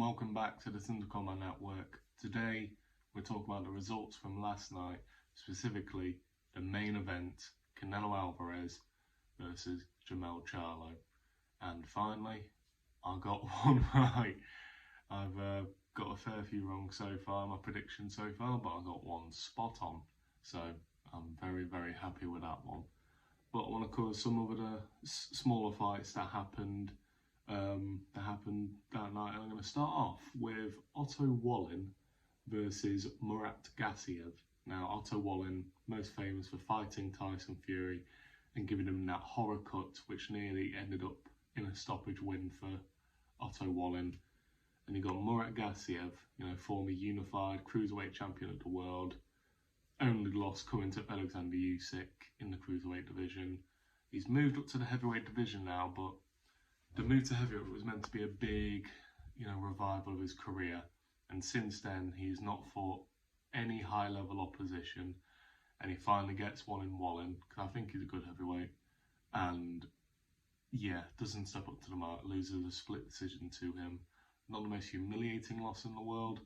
welcome back to the Undercard Network. Today we're talking about the results from last night, specifically the main event, Canelo Alvarez versus JERMELL Charlo. And finally, I got one right. I've got a fair few wrong so far, my prediction so far, but I got one spot on. So I'm very, very happy with that one. But I want to cover some of the smaller fights that happened that night. I'm going to start off with Otto Wallin versus Murat Gassev. Now, Otto Wallin, most famous for fighting Tyson Fury and giving him that horror cut, which nearly ended up in a stoppage win for Otto Wallin. And you got Murat Gassev, former unified cruiserweight champion of the world. Only loss coming to Alexander Usyk in the cruiserweight division. He's moved up to the heavyweight division now, but the move to heavyweight was meant to be a big, revival of his career. And since then, he's not fought any high-level opposition. And he finally gets one in Wallin, because I think he's a good heavyweight. And, doesn't step up to the mark, loses a split decision to him. Not the most humiliating loss in the world,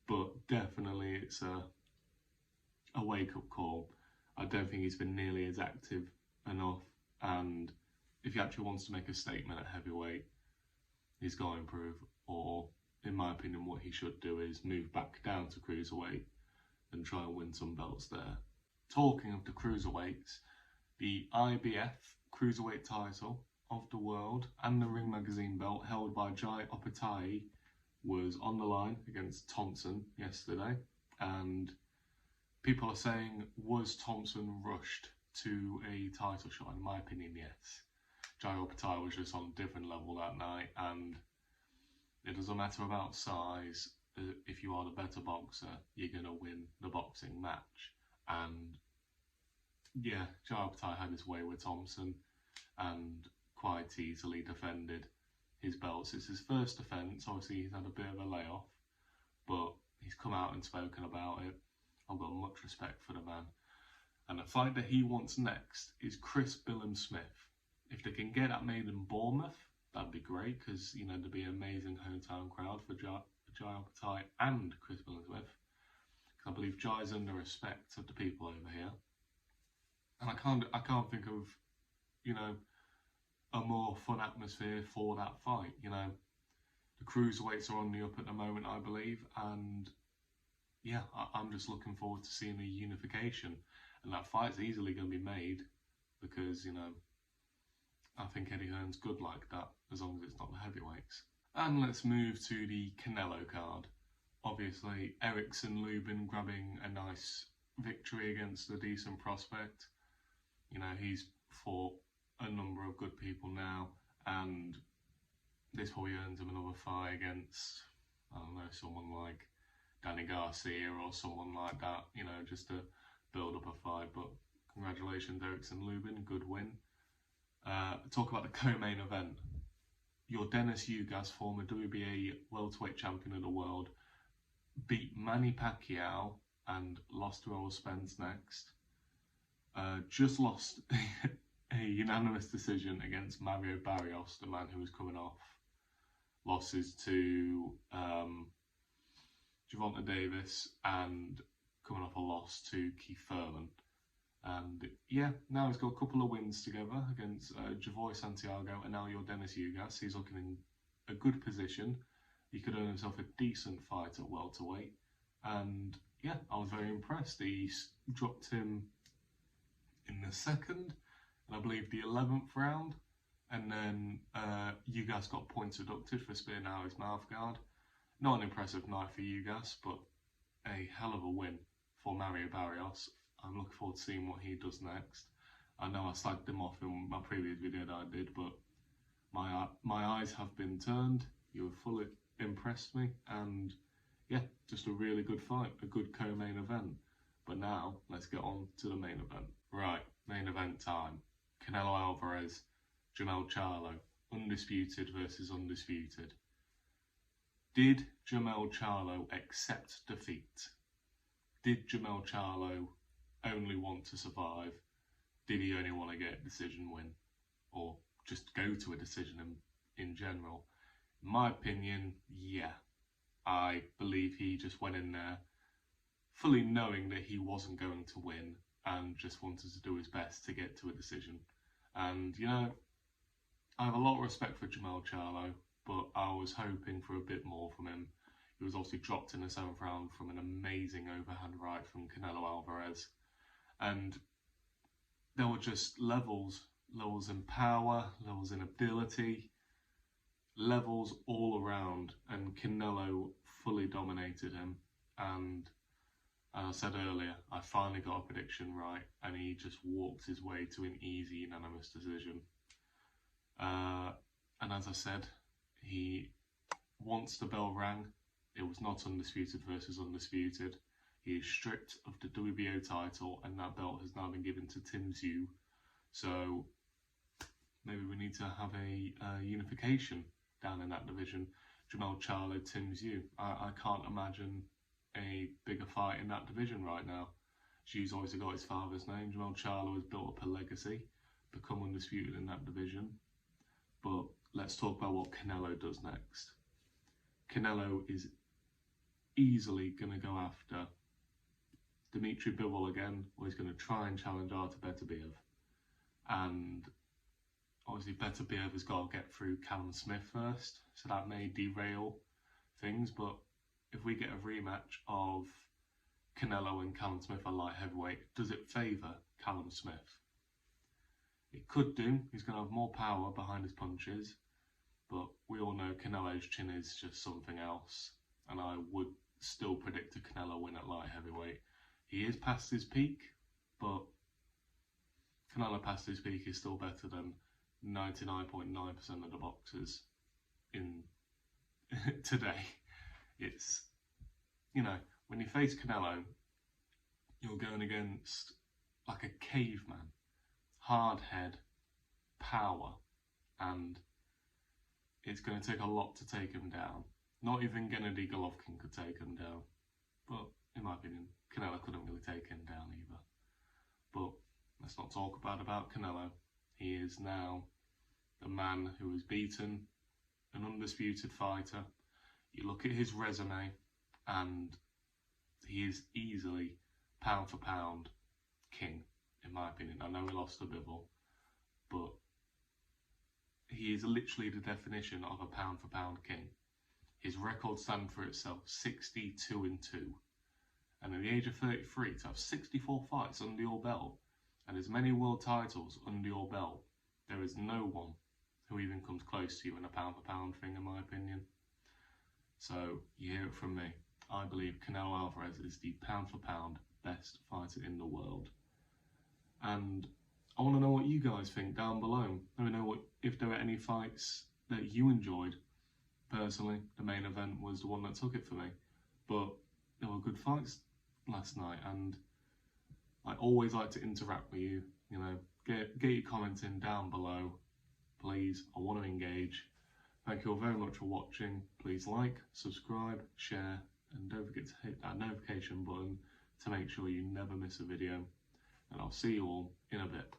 but definitely it's a wake-up call. I don't think he's been nearly as active enough, and if he actually wants to make a statement at heavyweight, he's got to improve, or in my opinion what he should do is move back down to cruiserweight and try and win some belts there. Talking of the cruiserweights, the IBF cruiserweight title of the world and the Ring Magazine belt held by Jai Opetaia was on the line against Thompson yesterday, and people are saying, was Thompson rushed to a title shot? In my opinion, yes. Jai Opetaia was just on a different level that night, and it doesn't matter about size. If you are the better boxer, you're going to win the boxing match. And Jai Opetaia had his way with Thompson and quite easily defended his belts. It's his first defence. Obviously, he's had a bit of a layoff, but he's come out and spoken about it. I've got much respect for the man. And the fight that he wants next is Chris Billam-Smith. If they can get that made in Bournemouth, that'd be great, because there'd be an amazing hometown crowd for Jai Opetaia and Chris Billam-Smith. Because I believe Jai's under respect of the people over here. And I can't think of, a more fun atmosphere for that fight. The cruiserweights are on the up at the moment, I believe, and I'm just looking forward to seeing the unification. And that fight's easily going to be made because, I think Eddie Hearn's good like that, as long as it's not the heavyweights. And let's move to the Canelo card. Obviously, Erickson Lubin grabbing a nice victory against a decent prospect. He's fought a number of good people now, and this probably earns him another fight against, I don't know, someone like Danny Garcia or someone like that, just to build up a fight. But congratulations, Erickson Lubin, good win. Talk about the co-main event. Your Dennis Ugas, former WBA welterweight champion of the world, beat Manny Pacquiao and lost to Errol Spence next. Just lost a unanimous decision against Mario Barrios, the man who was coming off losses to Gervonta Davis and coming off a loss to Keith Thurman. And now he's got a couple of wins together against Javoy Santiago and now your Dennis Ugas. He's looking in a good position. He could earn himself a decent fight at welterweight. And I was very impressed. He dropped him in the second, and I believe the 11th round. And then Ugas got points deducted for spearing out his mouthguard. Not an impressive night for Ugas, but a hell of a win for Mario Barrios. I'm looking forward to seeing what he does next. I know I slagged him off in my previous video that I did, but my eyes have been turned. You have fully impressed me, and just a really good fight, a good co-main event. But now, let's get on to the main event. Right, main event time. Canelo Alvarez, JERMELL Charlo, undisputed versus undisputed. Did JERMELL Charlo accept defeat? Did JERMELL Charlo only want to survive? Did he only want to get a decision win? Or just go to a decision in general? In my opinion, yeah. I believe he just went in there fully knowing that he wasn't going to win and just wanted to do his best to get to a decision. And, you know, I have a lot of respect for JERMELL Charlo, but I was hoping for a bit more from him. He was obviously dropped in the 7th round from an amazing overhand right from Canelo Alvarez. And there were just levels in power, levels in ability, levels all around, and Canelo fully dominated him. And as I said earlier, I finally got a prediction right, and he just walked his way to an easy unanimous decision. And as I said, once the bell rang, it was not undisputed versus undisputed. He is stripped of the WBO title, and that belt has now been given to Tim Tszyu. So maybe we need to have a unification down in that division. JERMELL Charlo, Tim Tszyu. I can't imagine a bigger fight in that division right now. Tszyu's obviously got his father's name. JERMELL Charlo has built up a legacy, become undisputed in that division. But let's talk about what Canelo does next. Canelo is easily going to go after Dimitri Bivol again, or he's going to try and challenge Artur Beterbiev. And obviously Beterbiev has got to get through Callum Smith first, so that may derail things. But if we get a rematch of Canelo and Callum Smith at light heavyweight, does it favour Callum Smith? It could do. He's going to have more power behind his punches, but we all know Canelo's chin is just something else, and I would still predict a Canelo win at light heavyweight. He is past his peak, but Canelo past his peak is still better than 99.9% of the boxers in today. It's, you know, when you face Canelo, you're going against like a caveman. Hard head, power, and it's going to take a lot to take him down. Not even Gennady Golovkin could take him down, but in my opinion, Canelo couldn't really take him down either. But let's not talk about Canelo. He is now the man who is beaten, an undisputed fighter. You look at his resume, and he is easily pound for pound king. In my opinion, I know he lost to Bivol, but he is literally the definition of a pound for pound king. His record stands for itself, 62-2. And at the age of 33, to have 64 fights under your belt and as many world titles under your belt, there is no one who even comes close to you in a pound for pound thing, in my opinion. So you hear it from me. I believe Canelo Alvarez is the pound for pound best fighter in the world. And I want to know what you guys think down below. Let me know if there were any fights that you enjoyed. Personally, the main event was the one that took it for me. But there were good fights last night, and I always like to interact with you. You know, get your comments in down below. Please, I want to engage. Thank you all very much for watching. Please like, subscribe, share, and don't forget to hit that notification button to make sure you never miss a video. And I'll see you all in a bit.